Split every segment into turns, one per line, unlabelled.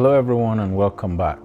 Hello everyone and welcome back.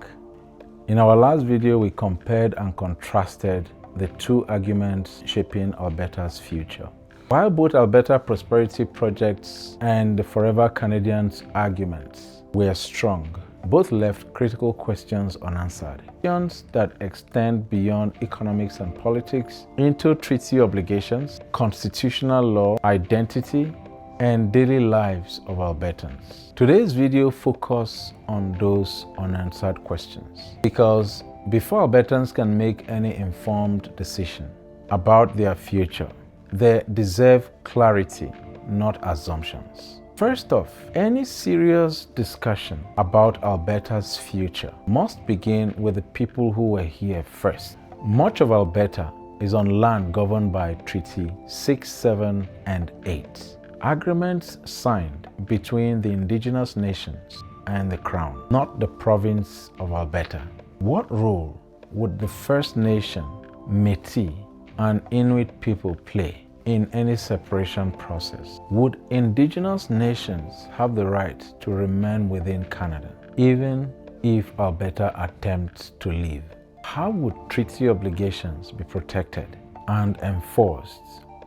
In our last video, we compared and contrasted the two arguments shaping Alberta's future. While both Alberta Prosperity Projects and the Forever Canadians arguments were strong, both left critical questions unanswered. Questions that extend beyond economics and politics into treaty obligations, constitutional law, identity, and daily lives of Albertans. Today's video focuses on those unanswered questions because before Albertans can make any informed decision about their future, they deserve clarity, not assumptions. First off, any serious discussion about Alberta's future must begin with the people who were here first. Much of Alberta is on land governed by Treaty 6, 7, and 8. Agreements signed between the Indigenous nations and the Crown, not the province of Alberta. What role would the First Nation, Métis, and Inuit people play in any separation process? Would Indigenous nations have the right to remain within Canada, even if Alberta attempts to leave? How would treaty obligations be protected and enforced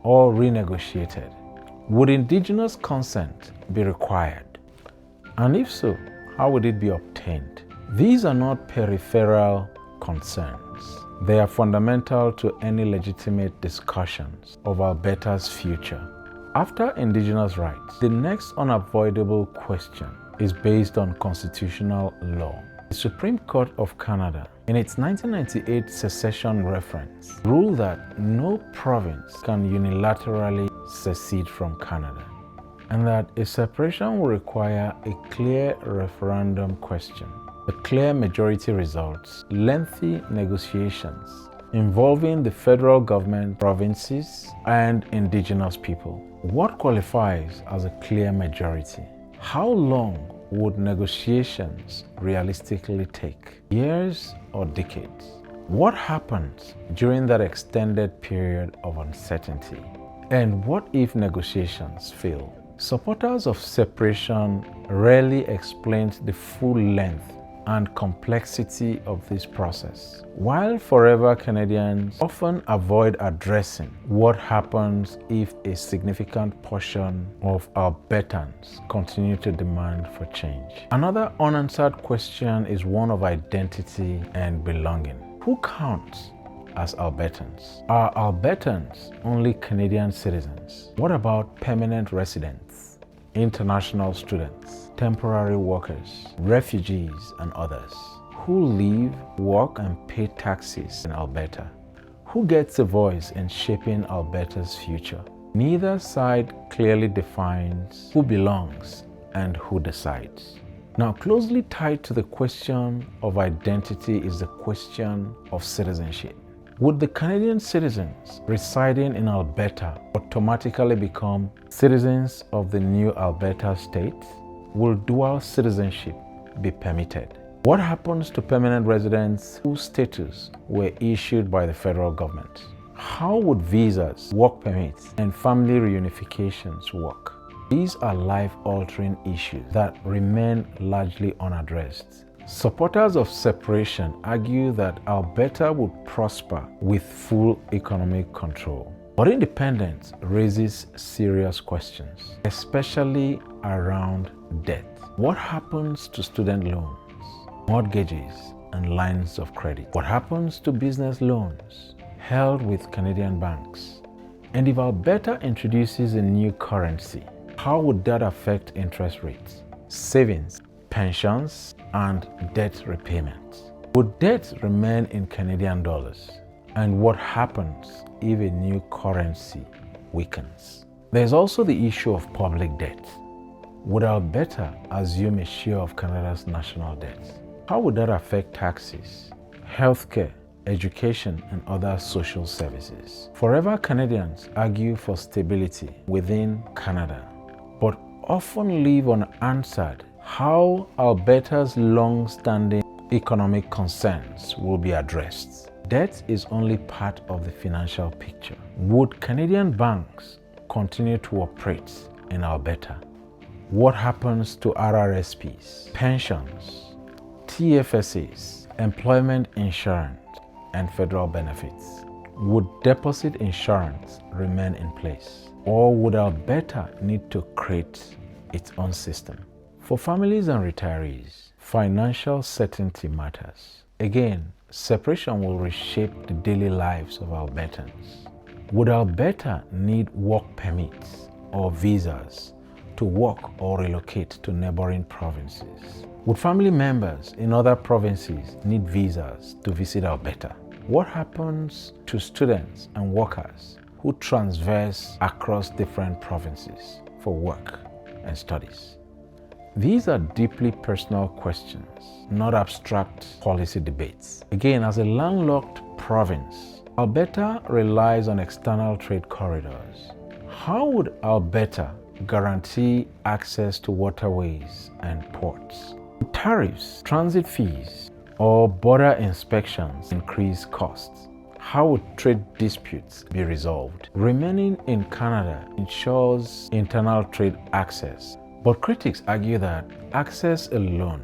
or renegotiated? Would Indigenous consent be required? And if so, how would it be obtained? These are not peripheral concerns. They are fundamental to any legitimate discussions of Alberta's future. After Indigenous rights, the next unavoidable question is based on constitutional law. The Supreme Court of Canada, in its 1998 secession reference, ruled that no province can unilaterally secede from Canada, and that a separation will require a clear referendum question, a clear majority results, lengthy negotiations involving the federal government, provinces, and Indigenous people. What qualifies as a clear majority? How long would negotiations realistically take? Years or decades? What happens during that extended period of uncertainty? And what if negotiations fail? Supporters of separation rarely explain the full length and complexity of this process, while Forever Canadians often avoid addressing what happens if a significant portion of Albertans continue to demand for change. Another unanswered question is one of identity and belonging. Who counts as Albertans? Are Albertans only Canadian citizens? What about permanent residents, international students, temporary workers, refugees, and others who live, work, and pay taxes in Alberta? Who gets a voice in shaping Alberta's future? Neither side clearly defines who belongs and who decides. Now, closely tied to the question of identity is the question of citizenship. Would the Canadian citizens residing in Alberta automatically become citizens of the new Alberta state? Will dual citizenship be permitted? What happens to permanent residents whose status were issued by the federal government? How would visas, work permits, and family reunifications work? These are life-altering issues that remain largely unaddressed. Supporters of separation argue that Alberta would prosper with full economic control. But independence raises serious questions, especially around debt. What happens to student loans, mortgages, and lines of credit? What happens to business loans held with Canadian banks? And if Alberta introduces a new currency, how would that affect interest rates, savings, pensions, and debt repayments? Would debt remain in Canadian dollars? And what happens if a new currency weakens? There's also the issue of public debt. Would Alberta assume a share of Canada's national debt? How would that affect taxes, healthcare, education, and other social services? Forever Canadians argue for stability within Canada, but often leave unanswered how Alberta's long-standing economic concerns will be addressed. Debt is only part of the financial picture. Would Canadian banks continue to operate in Alberta? What happens to RRSPs, pensions, TFSAs, employment insurance, and federal benefits. Would deposit insurance remain in place? Or would Alberta need to create its own system? For families and retirees, financial certainty matters. Again, separation will reshape the daily lives of Albertans. Would Alberta need work permits or visas to work or relocate to neighboring provinces? Would family members in other provinces need visas to visit Alberta? What happens to students and workers who transverse across different provinces for work and studies? These are deeply personal questions, not abstract policy debates. Again, as a landlocked province, Alberta relies on external trade corridors. How would Alberta guarantee access to waterways and ports? Would tariffs, transit fees, or border inspections increase costs? How would trade disputes be resolved? Remaining in Canada ensures internal trade access, but critics argue that access alone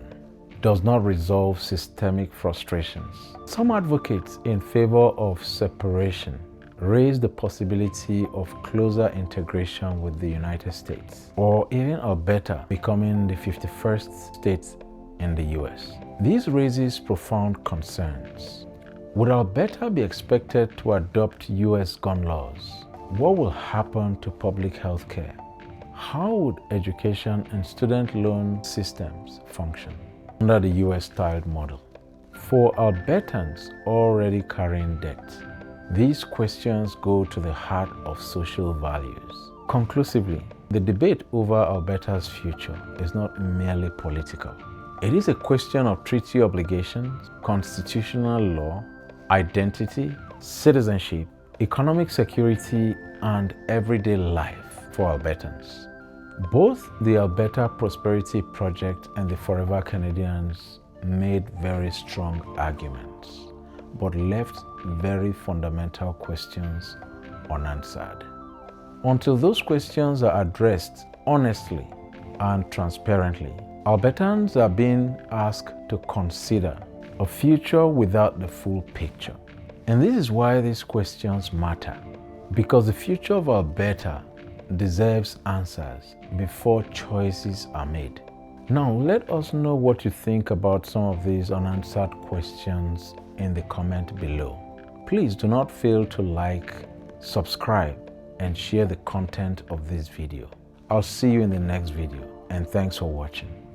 does not resolve systemic frustrations. Some advocates in favor of separation raise the possibility of closer integration with the United States, or even Alberta becoming the 51st state in the US. This raises profound concerns. Would Alberta be expected to adopt US gun laws? What will happen to public health care? How would education and student loan systems function under the US-styled model? For Albertans already carrying debt, these questions go to the heart of social values. Conclusively, the debate over Alberta's future is not merely political. It is a question of treaty obligations, constitutional law, identity, citizenship, economic security, and everyday life for Albertans. Both the Alberta Prosperity Project and the Forever Canadians made very strong arguments, but left very fundamental questions unanswered. Until those questions are addressed honestly and transparently, Albertans are being asked to consider a future without the full picture. And this is why these questions matter, because the future of Alberta deserves answers before choices are made. Now, let us know what you think about some of these unanswered questions in the comment below. Please do not fail to like, subscribe, and share the content of this video. I'll see you in the next video, and thanks for watching.